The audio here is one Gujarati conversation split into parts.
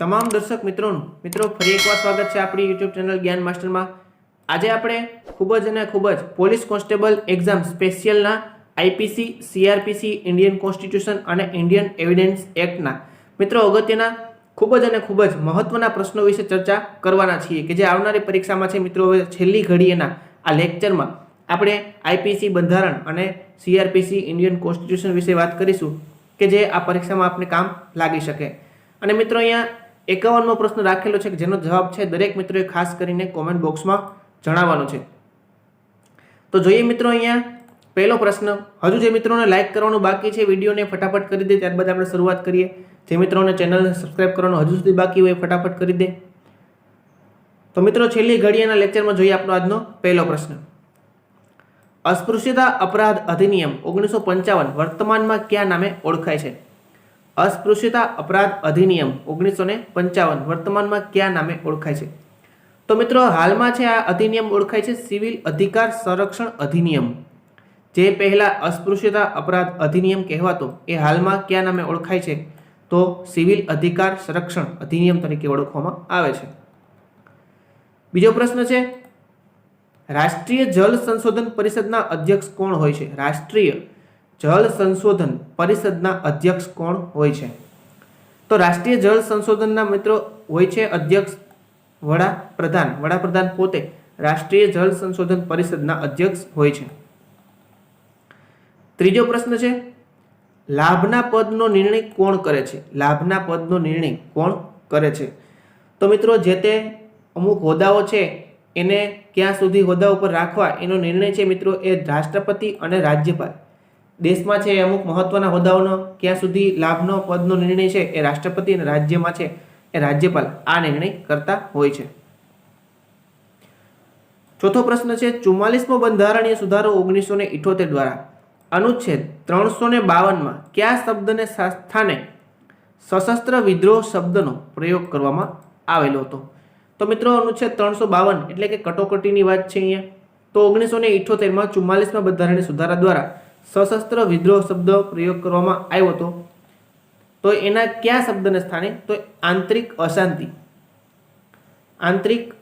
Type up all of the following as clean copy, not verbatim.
તમામ દર્શક મિત્રો ફરી એકવાર સ્વાગત છે આપણી યુટ્યુબ ચેનલ જ્ઞાન માસ્ટરમાં। આજે આપણે ખૂબ જ પોલીસ કોન્સ્ટેબલ એક્ઝામ સ્પેશિયલના આઈપીસી, સીઆરપીસી, ઇન્ડિયન કોન્સ્ટિટ્યુશન અને ઇન્ડિયન એવિડન્સ એક્ટના મિત્રો અગત્યના ખૂબ જ મહત્વના પ્રશ્નો વિશે ચર્ચા કરવાના છીએ કે જે આવનારી પરીક્ષામાં છે। મિત્રો હવે છેલ્લી ઘડીએના આ લેક્ચરમાં આપણે આઈપીસી બંધારણ અને સીઆરપીસી ઇન્ડિયન કોન્સ્ટિટ્યુશન વિશે વાત કરીશું કે જે આ પરીક્ષામાં આપણે કામ લાગી શકે। અને મિત્રો અહીંયા 51મો પ્રશ્ન રાખેલો છે કે જેનો જવાબ છે દરેક મિત્રોએ ખાસ કરીને કોમેન્ટ બોક્સમાં જણાવવાનો છે। તો જોઈએ મિત્રો અહીંયા પહેલો પ્રશ્ન। હજુ જે મિત્રોને લાઈક કરવાનું બાકી છે વિડીયોને ફટાફટ કરી દે, ત્યારબાદ આપણે શરૂઆત કરીએ। જે મિત્રોને ચેનલને સબસ્ક્રાઇબ કરવાનું હજુ સુધી બાકી હોય ફટાફટ કરી દે। તો મિત્રો છેલ્લી ઘડીએના લેક્ચરમાં જોઈએ આપણો આજનો પહેલો પ્રશ્ન। અસ્પૃશ્યતા અપરાધ અધિનિયમ 1955 વર્તમાનમાં કયા નામે ઓળખાય છે? अस्पृश्यता अपराध अधिनियम 1955 वर्तमाનમાં કયા નામે ઓળખાય છે? તો મિત્રો હાલમાં છે આ અધિનિયમ ઓળખાય છે સિવિલ અધિકાર સંરક્ષણ અધિનિયમ। જે પહેલા अस्पृश्यता अपराध अधिनियम કહેવાતો એ હાલમાં કયા નામે ઓળખાય છે? તો સિવિલ અધિકાર સંરક્ષણ અધિનિયમ તરીકે ઓળખવામાં આવે છે। બીજો પ્રશ્ન છે રાષ્ટ્રીય જળ સંશોધન પરિષદના અધ્યક્ષ કોણ હોય છે? રાષ્ટ્રીય જળ સંશોધન પરિષદના અધ્યક્ષ કોણ હોય છે? તો રાષ્ટ્રીય જળ સંશોધનના મિત્રો હોય છે અધ્યક્ષ વડાપ્રધાન પોતે રાષ્ટ્રીય જળ સંશોધન પરિષદના અધ્યક્ષ હોય છે। ત્રીજો પ્રશ્ન છે લાભના પદનો નિર્ણય કોણ કરે છે? લાભના પદનો નિર્ણય કોણ કરે છે? તો મિત્રો જે તે અમુક હોદ્દાઓ છે એને ક્યાં સુધી હોદ્દા ઉપર રાખવા એનો નિર્ણય છે મિત્રો એ રાષ્ટ્રપતિ અને રાજ્યપાલ। દેશમાં છે અમુક મહત્વના હોદ્દાઓનો ક્યાં સુધી લાભનો પદનો નિર્ણય છે એ રાષ્ટ્રપતિ અને રાજ્યમાં છે એ રાજ્યપાલ આ નિર્ણય કરતા હોય છે। ચોથો પ્રશ્ન છે 44મો બંધારણીય સુધારો 1978 દ્વારા અનુચ્છેદ 352માં કયા શબ્દને સ્થાને સશસ્ત્ર વિદ્રોહ શબ્દનો પ્રયોગ કરવામાં આવેલો હતો? તો મિત્રો અનુચ્છેદ 352 એટલે કે કટોકટીની વાત છે અહીંયા। તો 1978માં 44મા બંધારણીય સુધારા દ્વારા સશસ્ત્ર વિદ્રોહ શબ્દ પ્રયોગ કરવામાં આવ્યો હતો। તો એના કયા શબ્દને સ્થાને? તો આંતરિક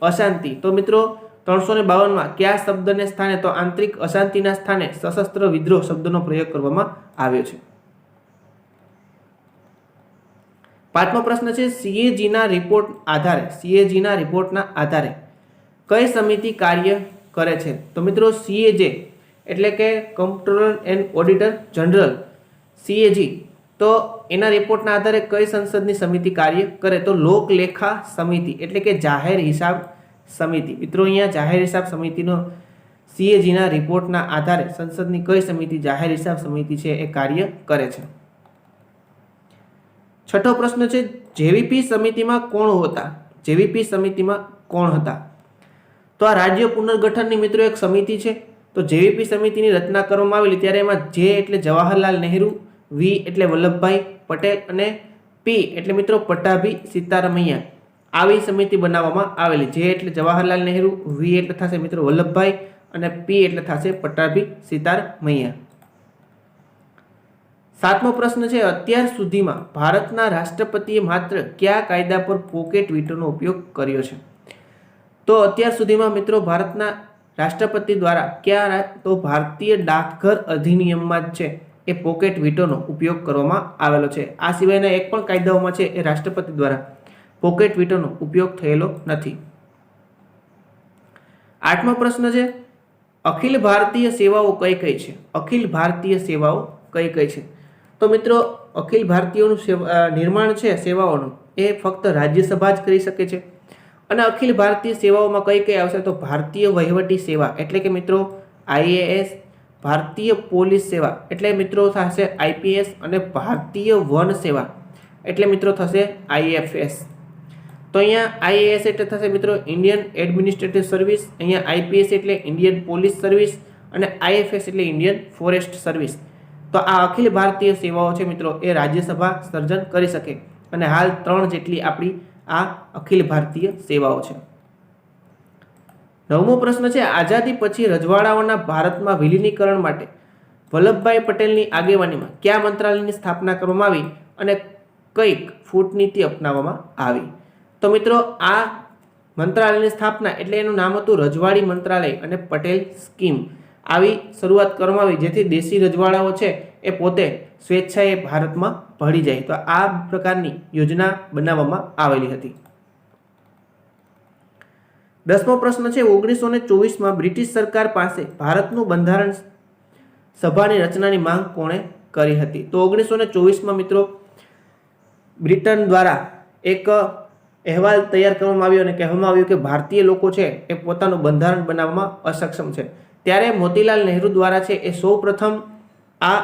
અશાંતિ। તો મિત્રો 352માં કયા શબ્દને સ્થાને? તો આંતરિક અશાંતિના સ્થાને સશસ્ત્ર વિદ્રોહ શબ્દનો પ્રયોગ કરવામાં આવ્યો છે। પાંચમો પ્રશ્ન છે સીએજીના રિપોર્ટના આધારે કઈ સમિતિ કાર્ય કરે છે? તો મિત્રો સીએજે એટલે કે કમ્પ્ટ્રોલર એન્ડ ઓડિટર જનરલ સીએજી, તો એના રિપોર્ટના આધારે કઈ સંસદની સમિતિ કાર્ય કરે? તો લોકલેખા સમિતિ એટલે કે જાહેર હિસાબ સમિતિ। મિત્રો અહીંયા જાહેર હિસાબ સમિતિનો સીએજીના રિપોર્ટના આધારે સંસદની કઈ સમિતિ જાહેર હિસાબ સમિતિ છે એ કાર્ય કરે છે। છઠ્ઠો પ્રશ્ન છે જેવીપી સમિતિમાં કોણ હતા? તો આ રાજ્ય પુનર્ગઠનની મિત્રો એક સમિતિ છે। તો જેવીપી સમિતિની રચના કરવામાં આવેલી ત્યારે એમાં જે એટલે જવાહરલાલ નહેરુ, વી એટલે વલ્લભભાઈ પટેલ અને પી એટલે મિત્રો પટ્ટાભી સીતારામૈયા આવી સમિતિ બનાવવામાં આવેલી। જે એટલે જવાહરલાલ નહેરુ, વી એટલે થશે મિત્રો વલ્લભભાઈ અને પી એટલે થશે પટ્ટાભી સીતારામૈયા। સાતમો પ્રશ્ન છે અત્યાર સુધીમાં ભારતના રાષ્ટ્રપતિએ માત્ર કયા કાયદા પર પોકેટ વીટોનો ઉપયોગ કર્યો છે? તો અત્યાર સુધીમાં મિત્રો ભારતના રાષ્ટ્રપતિ દ્વારા તો ભારતીય ડાકઘર અધિનિયમમાં જ છે એ પોકેટ વીટોનો ઉપયોગ કરવામાં આવેલો છે। આ સિવાયના એક પણ કાયદાઓમાં છે એ રાષ્ટ્રપતિ દ્વારા પોકેટ વીટોનો ઉપયોગ થયેલો નથી। આઠમો પ્રશ્ન છે અખિલ ભારતીય સેવાઓ કઈ કઈ છે? અખિલ ભારતીય સેવાઓ કઈ કઈ છે? તો મિત્રો અખિલ ભારતીયનું નિર્માણ છે સેવાઓનું એ ફક્ત રાજ્યસભા જ કરી શકે છે। અને અખિલ ભારતીય સેવાઓમાં કઈ કઈ આવશે? તો ભારતીય વહીવટી સેવા એટલે કે મિત્રો આઈએએસ, ભારતીય પોલીસ સેવા એટલે મિત્રો થશે આઈપીએસ અને ભારતીય વન સેવા એટલે મિત્રો થશે આઈએફએસ। તો અહીંયા આઈએએસ એટલે થશે મિત્રો ઇન્ડિયન એડમિનિસ્ટ્રેટિવ સર્વિસ, અહીંયા આઈપીએસ એટલે ઇન્ડિયન પોલીસ સર્વિસ અને આઈએફએસ એટલે ઇન્ડિયન ફોરેસ્ટ સર્વિસ। તો આ અખિલ ભારતીય સેવાઓ છે મિત્રો એ રાજ્યસભા સર્જન કરી શકે અને હાલ 3 જેટલી આપણી આ અખિલ ભારતીય સેવાઓ છે। નવમો પ્રશ્ન છે આઝાદી પછી રજવાડાઓના ભારતમાં વિલીનીકરણ માટે વલ્લભભાઈ પટેલની આગેવાનીમાં કયા મંત્રાલયની સ્થાપના કરવામાં આવી અને કઈક ફૂટ નીતિ અપનાવવામાં આવી। તો મિત્રો આ મંત્રાલયની સ્થાપના એટલે એનું નામ હતું રજવાડી મંત્રાલય અને પટેલ સ્કીમ। આવી શરૂઆત કરવામાં આવી જેથી દેશી રજવાડાઓ છે એ પોતે સ્વેચ્છાએ ભારતમાં ભળી જાય। તો આ પ્રકારની યોજના બનાવવામાં આવેલી હતી। 10મો પ્રશ્ન છે 1924 બ્રિટિશ સરકાર પાસે ભારતનું બંધારણ સભાની રચનાની માંગ કોણે કરી હતી? તો 1924 મિત્રો બ્રિટન દ્વારા એક અહેવાલ તૈયાર કરવામાં આવ્યો અને કહેવામાં આવ્યું કે ભારતીય લોકો છે એ પોતાનું બંધારણ બનાવવામાં અસક્ષમ છે। ત્યારે મોતીલાલ નહેરુ દ્વારા છે એ સૌપ્રથમ આ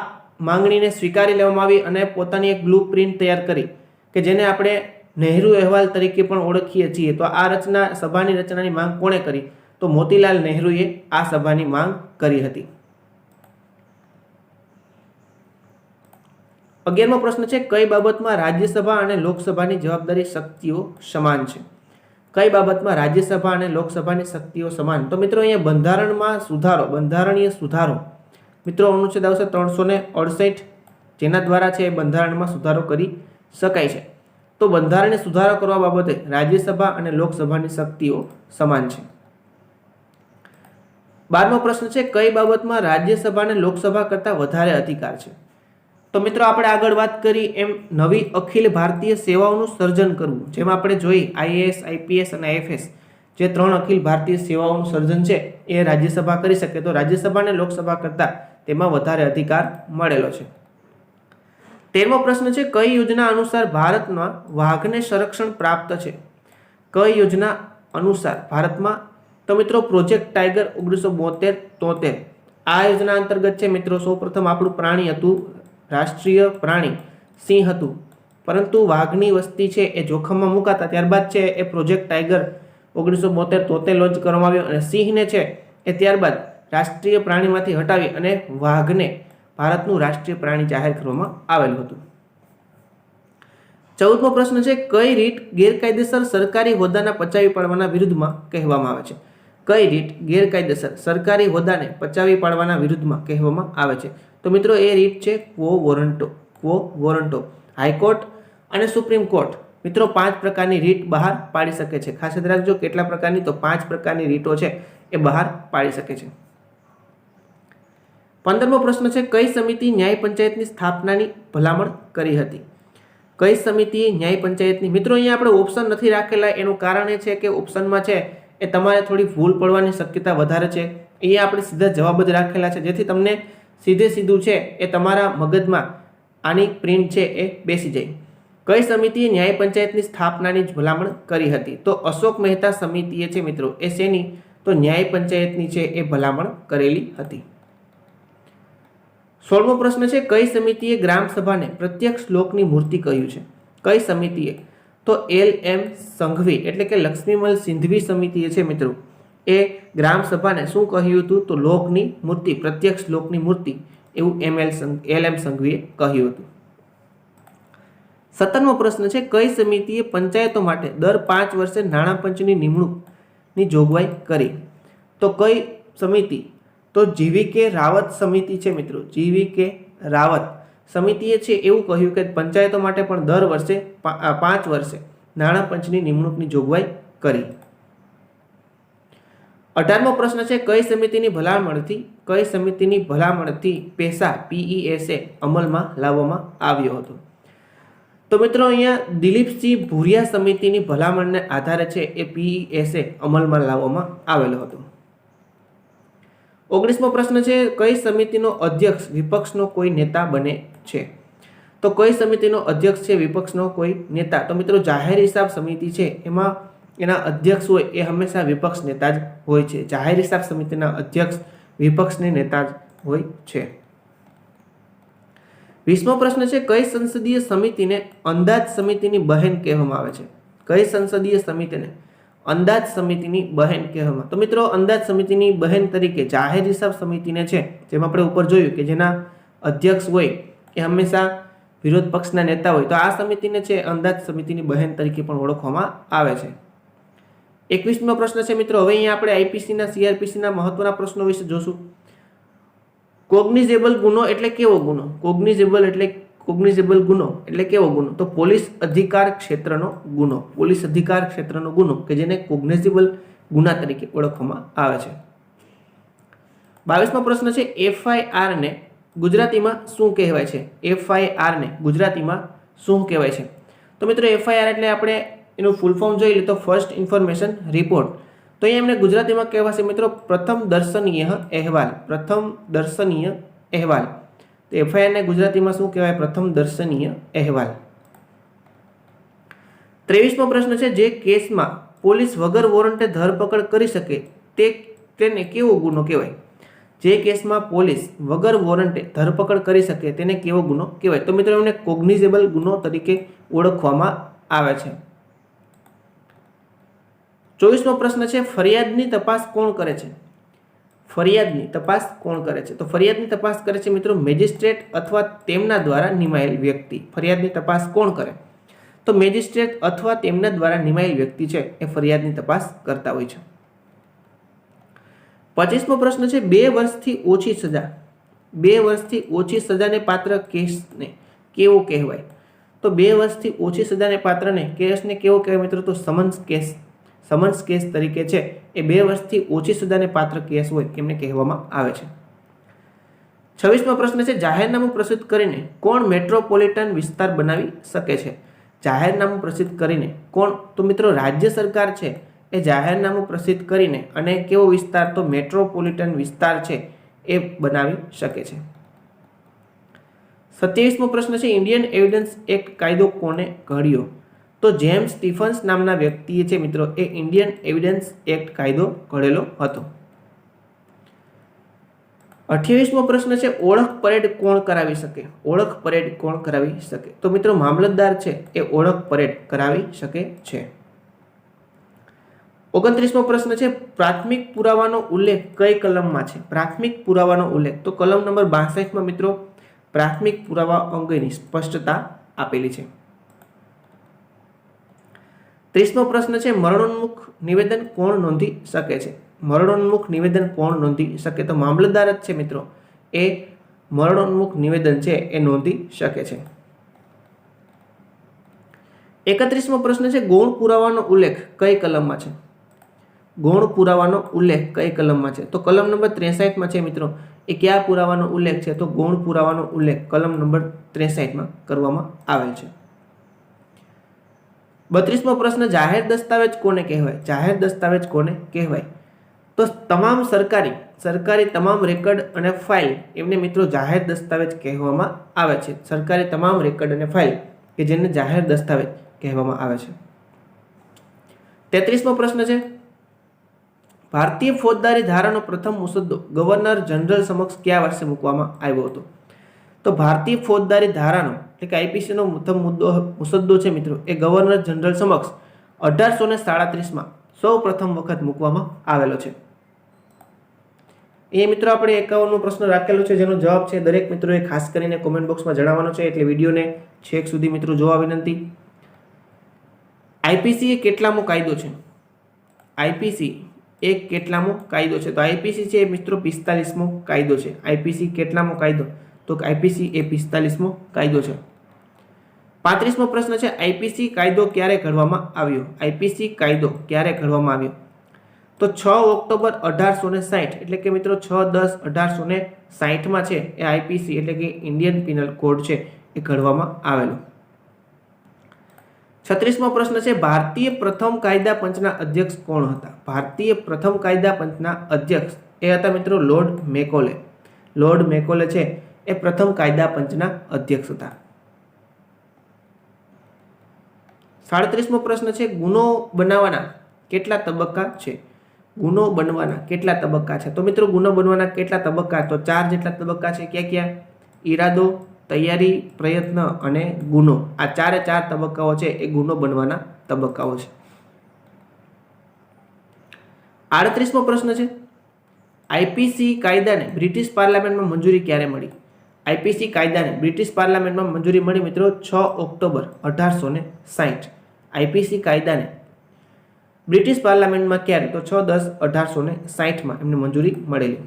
માંગણીને સ્વીકારી લેવામાં આવી અને પોતાની એક બ્લુ પ્રિન્ટ તૈયાર કરી કે જેને આપણે નહેરુ અહેવાલ તરીકે પણ ઓળખીએ છીએ। તો આ સભાની રચનાની માંગ કોણે કરી? તો મોતીલાલ નહેરુએ આ સભાની માંગ કરી હતી। 11મો પ્રશ્ન છે કઈ બાબતમાં રાજ્યસભા અને લોકસભાની જવાબદારી શક્તિઓ સમાન છે? કઈ બાબતમાં રાજ્યસભા અને લોકસભાની શક્તિઓ સમાન? તો મિત્રો અહીંયા બંધારણમાં સુધારો, બંધારણીય સુધારો મિત્રો અનુચ્છેદ આવશે 368 જેના દ્વારા છે બંધારણમાં સુધારો કરી શકાય છે। તો બંધારણીય સુધારો કરવા બાબતે રાજ્યસભા અને લોકસભાની શક્તિઓ સમાન છે। 12મો પ્રશ્ન છે કઈ બાબતમાં રાજ્યસભા અને લોકસભા કરતાં વધારે અધિકાર છે? તો મિત્રો આપણે આગળ વાત કરી એમ નવી અખિલ ભારતીય સેવાઓનું સર્જન કરવું, જેમ આપણે જોઈ આઈએએસ, આઈપીએસ અને આઈએફએસ જે 3 અખિલ ભારતીય સેવાઓનું સર્જન છે એ રાજ્યસભા કરી શકે। તો રાજ્યસભા અને લોકસભા કરતાં તેમાં વધારે અધિકાર મળેલો છે। 13મો પ્રશ્ન છે કઈ યોજના અનુસાર ભારતમાં વાઘને સંરક્ષણ પ્રાપ્ત છે? કઈ યોજના અનુસાર ભારતમાં? તો મિત્રો પ્રોજેક્ટ ટાઈગર 1972-73 આ યોજના અંતર્ગત છે મિત્રો સૌપ્રથમ આપણું પ્રાણી હતું રાષ્ટ્રીય પ્રાણી સિંહ હતું, પરંતુ વાઘની વસ્તી છે એ જોખમમાં મુકાતા ત્યારબાદ છે એ પ્રોજેક્ટ ટાઈગર 1972-73 લોન્ચ કરવામાં આવ્યો અને સિંહને છે એ ત્યારબાદ રાષ્ટ્રીય પ્રાણીમાંથી હટાવી અને વાઘને ભારતનું રાષ્ટ્રીય પ્રાણી જાહેર કરવામાં આવેલું હતું। 14મો પ્રશ્ન છે કઈ રીત ગેરકાયદેસર સરકારી હોદ્દાના પચાવી પાડવાના વિરુદ્ધમાં કહેવામાં આવે છે? કઈ રીત ગેરકાયદેસર સરકારી હોદ્દાને પચાવી પાડવાના વિરુદ્ધમાં કહેવામાં આવે છે? તો મિત્રો એ રીત છે ક્વો વોરંટો। ક્વો વોરંટો હાઈકોર્ટ અને સુપ્રીમ કોર્ટ મિત્રો 5 પ્રકારની રીત બહાર પાડી શકે છે। ખાસ યાદ રાખજો કેટલા પ્રકારની? તો 5 પ્રકારની રીતો છે એ બહાર પાડી શકે છે। 15મો પ્રશ્ન છે કઈ સમિતિ ન્યાય પંચાયતની સ્થાપનાની ભલામણ કરી હતી? કઈ સમિતિએ ન્યાય પંચાયતની? મિત્રો અહીંયા આપણે ઓપ્શન નથી રાખેલા, એનું કારણ એ છે કે ઓપ્શનમાં છે એ તમારે થોડી ભૂલ પડવાની શક્યતા વધારે છે। અહીંયા આપણે સીધા જવાબ જ રાખેલા છે જેથી તમને સીધું છે એ તમારા મગજમાં આની પ્રિન્ટ છે એ બેસી જાય। કઈ સમિતિએ ન્યાય પંચાયતની સ્થાપનાની ભલામણ કરી હતી? તો અશોક મહેતા સમિતિએ છે મિત્રો એ શેની? તો ન્યાય પંચાયતની છે એ ભલામણ કરેલી હતી। 16મો પ્રશ્ન છે કઈ સમિતિએ ગ્રામ સભાને પ્રત્યક્ષ લોકની મૂર્તિ કહ્યું છે? કઈ સમિતિએ? તો LM સંઘવી એટલે કે લક્ષ્મીમલ સિંધવી સમિતિએ છે મિત્રો એ ગ્રામ સભાને શું કહ્યું હતું? તો લોકની મૂર્તિ, પ્રત્યક્ષ લોકની મૂર્તિ એવું LM સંઘવીએ કહ્યું હતું। 17મો પ્રશ્ન છે કઈ સમિતિએ પંચાયતો માટે દર 5 વર્ષે નાણાં પંચની નિમણૂકની જોગવાઈ કરી? તો કઈ સમિતિ? તો GVK રાવત સમિતિ છે મિત્રો। GVK રાવત સમિતિએ છે એવું કહ્યું કે પંચાયતો માટે પણ દર વર્ષે 5 વર્ષે નાણાં પંચની નિમણૂકની જોગવાઈ કરી। 18મો પ્રશ્ન છે કઈ સમિતિની ભલામણથી પેસા PESA અમલમાં લાવવામાં આવ્યો હતો? તો મિત્રો અહીંયા દિલીપસિંહ ભુરિયા સમિતિની ભલામણને આધારે છે એ PESA અમલમાં લાવવામાં આવેલો હતો। 19મો પ્રશ્ન છે કઈ સમિતિનો અધ્યક્ષ વિપક્ષનો કોઈ નેતા બને છે? તો કઈ સમિતિનો અધ્યક્ષ છે વિપક્ષનો કોઈ નેતા? તો મિત્રો જાહેર હિસાબ સમિતિ છે એમાં એના અધ્યક્ષ હોય એ હંમેશા વિપક્ષ નેતા જ હોય છે। જાહેર હિસાબ સમિતિના અધ્યક્ષ વિપક્ષની નેતા જ હોય છે। 20મો પ્રશ્ન છે કઈ સંસદીય સમિતિને અંદાજ સમિતિની બહેન કહેવામાં આવે છે? કઈ સંસદીય સમિતિને અંદાજ સમિતિની બહેન કહેવામાં? તો મિત્રો અંદાજ સમિતિની બહેન તરીકે જાહેર હિસાબ સમિતિને છે જેમ આપણે ઉપર જોયું કે જેના અધ્યક્ષ હોય એ હંમેશા વિરોધ પક્ષના નેતા હોય, તો આ સમિતિને છે અંદાજ સમિતિની બહેન તરીકે પણ ઓળખવામાં આવે છે। 21મો પ્રશ્ન છે મિત્રો હવે અહીંયા આપણે આઈપીસીના સીઆરપીસીના મહત્વના પ્રશ્નો વિશે જોશું। કોગ્નિઝેબલ ગુનો એટલે કેવો ગુનો? કોગ્નિઝેબલ એટલે કોગ્નિઝેબલ ગુનો એટલે કેવો ગુનો? તો પોલીસ અધિકાર ક્ષેત્રનો ગુનો, પોલીસ અધિકાર ક્ષેત્રનો ગુનો કે જેને કોગ્નિઝેબલ ગુના તરીકે ઓળખવામાં આવે છે. 22મો પ્રશ્ન છે FIR ને ગુજરાતીમાં શું કહેવાય છે? FIR ને ગુજરાતીમાં શું કહેવાય છે? તો મિત્રો FIR એટલે આપણે એનું ફૂલ ફોર્મ જોઈ લઈએ તો ફર્સ્ટ ઇન્ફોર્મેશન રિપોર્ટ. તો અહીંયા એમને ગુજરાતીમાં કહેવાશે મિત્રો પ્રથમ દર્શનીય અહેવાલ. પ્રથમ દર્શનીય અહેવાલ. તો FIR ને ગુજરાતીમાં શું કહેવાય? પ્રથમ દર્શનીય અહેવાલ. 23મો પ્રશ્ન છે જે કેસમાં પોલીસ વગર વોરંટે ધરપકડ કરી શકે તેને કેવો ગુનો કહેવાય? જે કેસમાં પોલીસ વગર વોરંટે ધરપકડ કરી શકે તેને કેવો ગુનો કહેવાય? તો મિત્રો એમને કોગ્નિઝેબલ ગુનો તરીકે ઓળખવામાં આવે છે. 24મો પ્રશ્ન છે ફરિયાદની તપાસ કોણ કરે છે? ફરિયાદની તપાસ કોણ કરે છે? તો ફરિયાદની તપાસ કરે છે મિત્રો મેજિસ્ટ્રેટ અથવા તેમના દ્વારા નિમાયેલ વ્યક્તિ. ફરિયાદની તપાસ કોણ કરે? તો મેજિસ્ટ્રેટ અથવા તેમના દ્વારા નિમાયેલ વ્યક્તિ છે એ ફરિયાદની તપાસ કરતા હોય છે. 25મો પ્રશ્ન છે 2 વર્ષથી ઓછી સજા. 2 વર્ષથી ઓછી સજાને પાત્ર કેસને કેવો કહેવાય? તો 2 વર્ષથી ઓછી સજાને પાત્રને કેસને કેવો કહેવાય મિત્રો? તો સમન્સ કેસ. સમન્સ કેસ તરીકે છે એ 2 વર્ષથી ઓછી સજાને પાત્ર કેસ હોય એમને કહેવામાં આવે છે. 26મો પ્રશ્ન છે જાહેરનામું પ્રસિદ્ધ કરીને કોણ મેટ્રોપોલિટન વિસ્તાર બનાવી શકે છે? જાહેરનામું પ્રસિદ્ધ કરીને કોણ? તો મિત્રો રાજ્ય સરકાર છે એ જાહેરનામું પ્રસિદ્ધ કરીને અને કેવો વિસ્તાર? તો મેટ્રોપોલિટન વિસ્તાર છે એ બનાવી શકે છે. 27મો પ્રશ્ન છે ઇન્ડિયન એવિડન્સ એક્ટ કાયદો કોને ઘડ્યો? તો જેમ્સ સ્ટીફન્સ નામના વ્યક્તિએ છે મિત્રો એ ઇન્ડિયન એવિડન્સ એક્ટ કાયદો ઘડેલો હતો. 28મો પ્રશ્ન છે ઓળખ પરેડ કોણ કરાવી શકે? ઓળખ પરેડ કોણ કરાવી શકે? તો મિત્રો મામલતદાર છે એ ઓળખ પરેડ કરાવી શકે છે. 29મો પ્રશ્ન છે પ્રાથમિક પુરાવાનો ઉલ્લેખ કઈ કલમમાં છે? પ્રાથમિક પુરાવાનો ઉલ્લેખ તો કલમ નંબર 62માં મિત્રો પ્રાથમિક પુરાવા અંગેની સ્પષ્ટતા આપેલી છે. 30મો પ્રશ્ન છે મરણોન્મુખ નિવેદન કોણ નોંધી શકે છે? મરણોન્મુખ નિવેદન કોણ નોંધી શકે? તો મામલતદાર જ છે મિત્રો એ મરણોન્મુખ નિવેદન છે એ નોંધી શકે છે. 31મો પ્રશ્ન છે ગૌણ પુરાવાનો ઉલ્લેખ કઈ કલમમાં છે? ગૌણ પુરાવાનો ઉલ્લેખ કઈ કલમમાં છે? તો કલમ નંબર 63માં છે મિત્રો એ કયા પુરાવાનો ઉલ્લેખ છે? તો ગૌણ પુરાવાનો ઉલ્લેખ કલમ નંબર 63માં કરવામાં આવેલ છે. 32મો પ્રશ્ન જાહેર દસ્તાવેજ કોને કહેવાય? જાહેર દસ્તાવેજ કોને કહેવાય? તો તમામ સરકારી તમામ રેકર્ડ અને ફાઇલ એમને મિત્રો જાહેર દસ્તાવેજ કહેવામાં આવે છે. સરકારી તમામ રેકર્ડ અને ફાઇલ કે જેને જાહેર દસ્તાવેજ કહેવામાં આવે છે. 33મો પ્રશ્ન છે ભારતીય ફોજદારી ધારાનો પ્રથમ મુસદ્દો ગવર્નર જનરલ સમક્ષ કયા વર્ષે મૂકવામાં આવ્યો હતો? તો ભારતીય ફોજદારી ધારાનો એટલે કે આઈપીસીનો પ્રથમ મુસદ્દો છે મિત્રો એ ગવર્નર જનરલ સમક્ષ 1837માં સૌ પ્રથમ વખત મૂકવામાં આવેલો છે. એ મિત્રો આપણે 51મો પ્રશ્ન રાખેલો છે જેનો જવાબ છે દરેક મિત્રોએ ખાસ કરીને કોમેન્ટ બોક્સમાં જણાવવાનો છે એટલે વિડીયોને છેક સુધી મિત્રો જોવા વિનંતી. આઈપીસી એ કેટલામો કાયદો છે? આઈપીસી એ કેટલામો કાયદો છે? તો આઈપીસી છે મિત્રો 45મો કાયદો છે. આઈપીસી કેટલામો કાયદો? તો આઈપીસી એ 45મો કાયદો છે. 35મો પ્રશ્ન છે આઈપીસી કાયદો ક્યારે ઘડવામાં આવ્યો? આઈપીસી કાયદો ક્યારે ઘડવામાં આવ્યો? તો 6 ઓક્ટોબર 1860 એટલે કે મિત્રો 6/10/1860માં છે એ આઈપીસી એટલે કે ઇન્ડિયન પિનલ કોડ છે એ ઘડવામાં આવેલો. 36મો પ્રશ્ન છે ભારતીય પ્રથમ કાયદા પંચના અધ્યક્ષ કોણ હતા? ભારતીય પ્રથમ કાયદા પંચના અધ્યક્ષ એ હતા મિત્રો લોર્ડ મેકોલે. લોર્ડ મેકોલે છે એ પ્રથમ કાયદા પંચના અધ્યક્ષ હતા. 37મો પ્રશ્ન છે ગુનો બનાવવાના કેટલા તબક્કા છે? ગુનો બનવાના કેટલા તબક્કા છે? તો મિત્રો ગુનો બનવાના કેટલા તબક્કા? તો 4 જેટલા તબક્કા છે. ક્યાં? ઈરાદો, તૈયારી, પ્રયત્ન અને ગુનો. આ 4 તબક્કાઓ છે એ ગુનો બનવાના તબક્કાઓ છે. 38મો પ્રશ્ન છે આઈપીસી કાયદાને બ્રિટિશ પાર્લામેન્ટમાં મંજૂરી ક્યારે મળી? આઈપીસી કાયદાને બ્રિટિશ પાર્લામેન્ટમાં મંજૂરી મળી મિત્રો 6 ઓક્ટોબર 1860. આઈપીસી કાયદાને બ્રિટિશ પાર્લામેન્ટમાં ક્યારે? તો 6/10/1860માં એમને મંજૂરી મળેલી.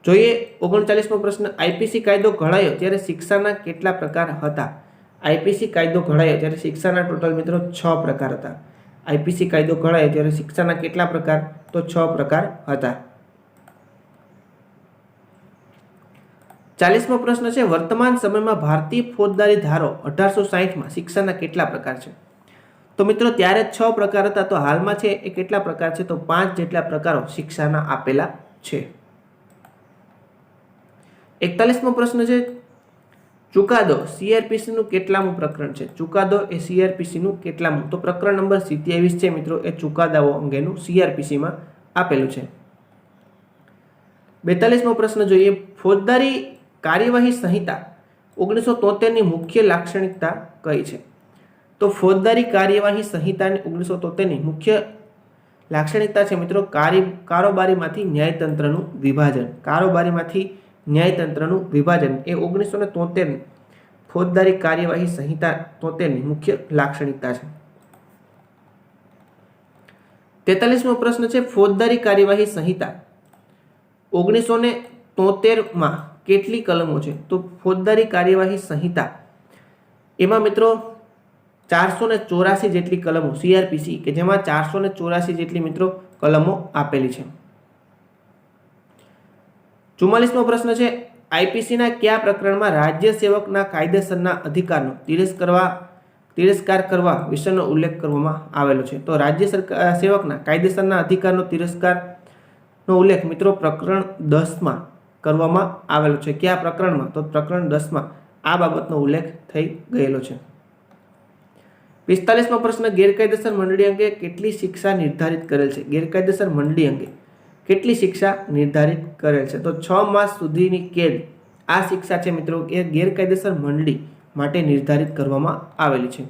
જોઈએ 39મો પ્રશ્ન, આઈપીસી કાયદો ઘડાયો ત્યારે શિક્ષાના કેટલા પ્રકાર હતા? આઈપીસી કાયદો ઘડાયો ત્યારે શિક્ષાના ટોટલ મિત્રો 6 પ્રકાર હતા. આઈપીસી કાયદો ઘડાયો ત્યારે શિક્ષાના કેટલા પ્રકાર? તો 6 પ્રકાર હતા. 40મો પ્રશ્ન છે, વર્તમાન સમયમાં ભારતીય ફોજદારી ધારો 1860માં શિક્ષાના કેટલા પ્રકાર છે? તો મિત્રો ત્યારે 6 પ્રકાર હતા, તો હાલમાં છે એ કેટલા પ્રકાર છે? તો 5 જેટલા પ્રકારો શિક્ષાના આપેલા છે. 41મો પ્રશ્ન છે, ચુકાદો સીઆરપીસી નું કેટલામું પ્રકરણ છે? ચુકાદો એ સીઆરપીસી નું કેટલામું? તો પ્રકરણ નંબર 27 છે મિત્રો, એ ચુકાદાઓ અંગેનું સીઆરપીસી માં આપેલું છે. 42મો પ્રશ્ન જોઈએ, ફોજદારી કાર્યવાહી સંહિતા 1973 ની મુખ્ય લાક્ષણિકતા કઈ છે? તો ફોજદારી કાર્યવાહી સંહિતાની 1973 ની મુખ્ય લાક્ષણિકતા છે મિત્રો કારોબારીમાંથી ન્યાયતંત્રનું વિભાજન. કારોબારીમાંથી ન્યાયતંત્રનું વિભાજન એ 1973 ફોજદારી કાર્યવાહી સંહિતા 73 ની મુખ્ય લાક્ષણિકતા છે. 43મો પ્રશ્ન છે, ફોજદારી કાર્યવાહી સંહિતા 1973 માં કેટલી કલમો છે? તો ફોજદારી કાર્યવાહી સંહિતા એમાં મિત્રો 484 જેટલી કલમો સીઆરપીસી કે જેમાં 484 જેટલી મિત્રો કલમો આપેલી છે. 44મો પ્રશ્ન છે, આઈપીસીના કયા પ્રકરણમાં રાજ્ય સેવકના કાયદેસરના અધિકારનો તિરસ્કાર કરવા વિશેનો ઉલ્લેખ કરવામાં આવેલો છે? તો રાજ્ય સેવકના કાયદેસરના અધિકારનો તિરસ્કારનો ઉલ્લેખ મિત્રો પ્રકરણ 10માં કરવામાં આવેલો છે. કયા પ્રકરણમાં? તો પ્રકરણ 10માં આ બાબતનો ઉલ્લેખ થઈ ગયેલો છે. 45મો પ્રશ્ન, ગેરકાયદેસર મંડળી અંગે કેટલી શિક્ષા નિર્ધારિત કરેલ છે? ગેરકાયદેસર મંડળી અંગે કેટલી શિક્ષા નિર્ધારિત કરેલ છે? તો 6 માસ સુધીની કેદ આ શિક્ષા છે મિત્રો એ ગેરકાયદેસર મંડળી માટે નિર્ધારિત કરવામાં આવેલી છે.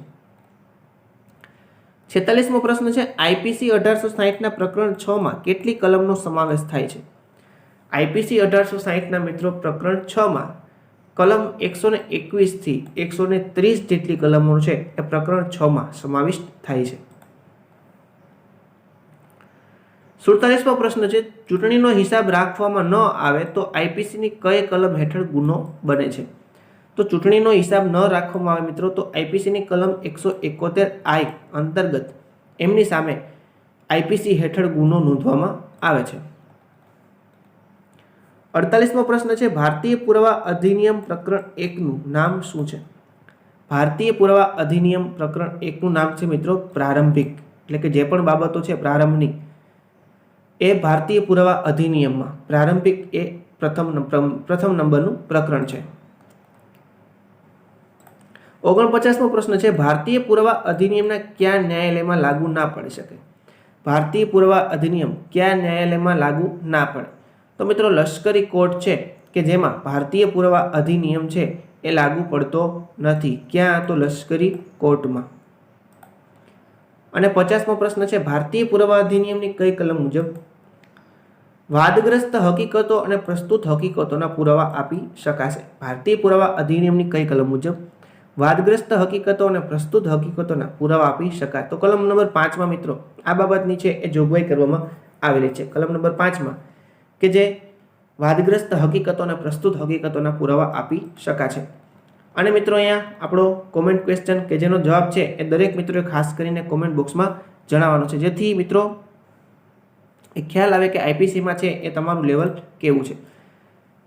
46મો પ્રશ્ન છે, આઈપીસી 1860 ના પ્રકરણ 6 માં કેટલી કલમનો સમાવેશ થાય છે? આઈપીસી 1860 ના મિત્રો પ્રકરણ 6 માં કલમ 121 થી 130 જેટલી કલમો છે એ પ્રકરણ 6 માં સમાવિષ્ટ થાય છે. 47મો પ્રશ્ન છે, ચૂંટણીનો હિસાબ રાખવામાં ન આવે તો આઈપીસીની કઈ કલમ હેઠળ ગુનો બને છે? તો ચૂંટણીનો હિસાબ ન રાખવામાં આવે મિત્રો તો આઈપીસીની કલમ 171I અંતર્ગત એમની સામે આઈપીસી હેઠળ ગુનો નોંધવામાં આવે છે. 48મો પ્રશ્ન છે, ભારતીય પુરાવા અધિનિયમ પ્રકરણ 1 નું નામ શું છે? ભારતીય પુરાવા અધિનિયમ પ્રકરણ 1 નું નામ છે મિત્રો પ્રારંભિક, એટલે કે જે પણ બાબતો છે પ્રારંભની એ ભારતીય પુરાવા અધિનિયમમાં પ્રારંભિક એ પ્રથમ નંબરનું પ્રકરણ છે. 49મો પ્રશ્ન છે, ભારતીય પુરાવા અધિનિયમના કયા ન્યાયાલયમાં લાગુ ના પડી શકે? ભારતીય પુરાવા અધિનિયમ કયા ન્યાયાલયમાં લાગુ ના પડે? તો મિત્રો લશ્કરી કોર્ટ છે કે જેમાં ભારતીય પુરાવા અધિનિયમ છે એ લાગુ પડતો નથી. ક્યાં? તો લશ્કરી કોર્ટમાં. અને 50મો પ્રશ્ન છે, ભારતીય પુરાવા અધિનિયમની કઈ કલમ મુજબ વાદગ્રસ્ત હકીકતો અને પ્રસ્તુત હકીકતોના પુરાવા આપી શકાશે? ભારતીય પુરાવા અધિનિયમની કઈ કલમ મુજબ વાદગ્રસ્ત હકીકતો અને પ્રસ્તુત હકીકતોના પુરાવા આપી શકાય? તો કલમ નંબર 5માં મિત્રો આ બાબતની છે એ જોગવાઈ કરવામાં આવેલી છે. કલમ નંબર 5માં કે જે વાદગ્રસ્ત હકીકતો અને પ્રસ્તુત હકીકતોના પુરાવા આપી શકાશે. અને મિત્રો અહીંયા આપણો કોમેન્ટ ક્વેશ્ચન કે જેનો જવાબ છે એ દરેક મિત્રોએ ખાસ કરીને કોમેન્ટ બોક્સમાં જણાવવાનો છે, જેથી મિત્રો એ ખ્યાલ આવે કે આઈપીસીમાં છે એ તમારું લેવલ કેવું છે.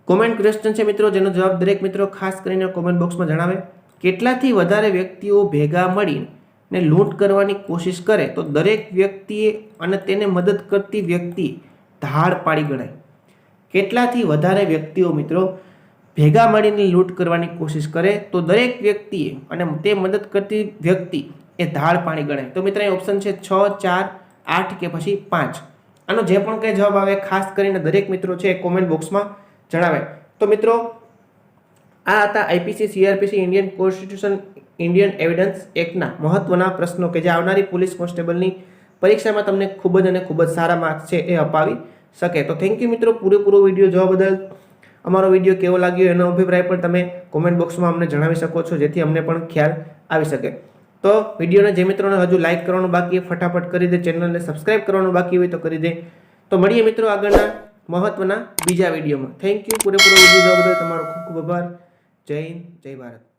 કોમેન્ટ ક્વેશ્ચન છે મિત્રો જેનો જવાબ દરેક મિત્રો ખાસ કરીને કોમેન્ટ બોક્સમાં જણાવે. કેટલાથી વધારે વ્યક્તિઓ ભેગા મળીને લૂંટ કરવાની કોશિશ કરે તો દરેક વ્યક્તિએ અને તેને મદદ કરતી વ્યક્તિ ધાડ પાડી ગણાય? કેટલાથી વધારે વ્યક્તિઓ મિત્રો ભેગા મળીને લૂંટ કરવાની કોશિશ કરે તો દરેક વ્યક્તિએ અને તે મદદ કરતી વ્યક્તિ એ ધાડ પાડી ગણાય? તો મિત્રો અહીં ઓપ્શન છે 6, 4, 8 કે પછી 5. આનો જે પણ કંઈ જવાબ આવે ખાસ કરીને દરેક મિત્રો છે કોમેન્ટ બોક્સમાં જણાવે. તો મિત્રો આ હતા IPC CrPC Indian constitution Indian evidence એક્ટના મહત્વના પ્રશ્નો કે જે આવનારી પોલીસ કોન્સ્ટેબલની પરીક્ષામાં તમને ખૂબ જ અને ખૂબ જ સારા માર્ક્સ છે એ અપાવી શકે. તો થેન્ક યુ મિત્રો પૂરેપૂરો વિડીયો જોવા બદલ. અમારો વિડીયો કેવો લાગ્યો એનો અભિપ્રાય પણ તમે કોમેન્ટ બોક્સમાં અમને જણાવી શકો છો, જેથી અમને પણ ખ્યાલ આવી શકે. તો વિડીયોને જે મિત્રોને હજુ લાઇક કરવાનું બાકી ફટાફટ કરી દે, ચેનલને સબસ્ક્રાઇબ કરવાનું બાકી હોય તો કરી દે. તો મળીએ મિત્રો આગળના મહત્વના બીજા વિડીયોમાં. Thank you. પૂરેપૂરો વિડીયો જોવા બદલ તમારો ખૂબ ખૂબ આભાર. જય હિન્દ, જય ભારત.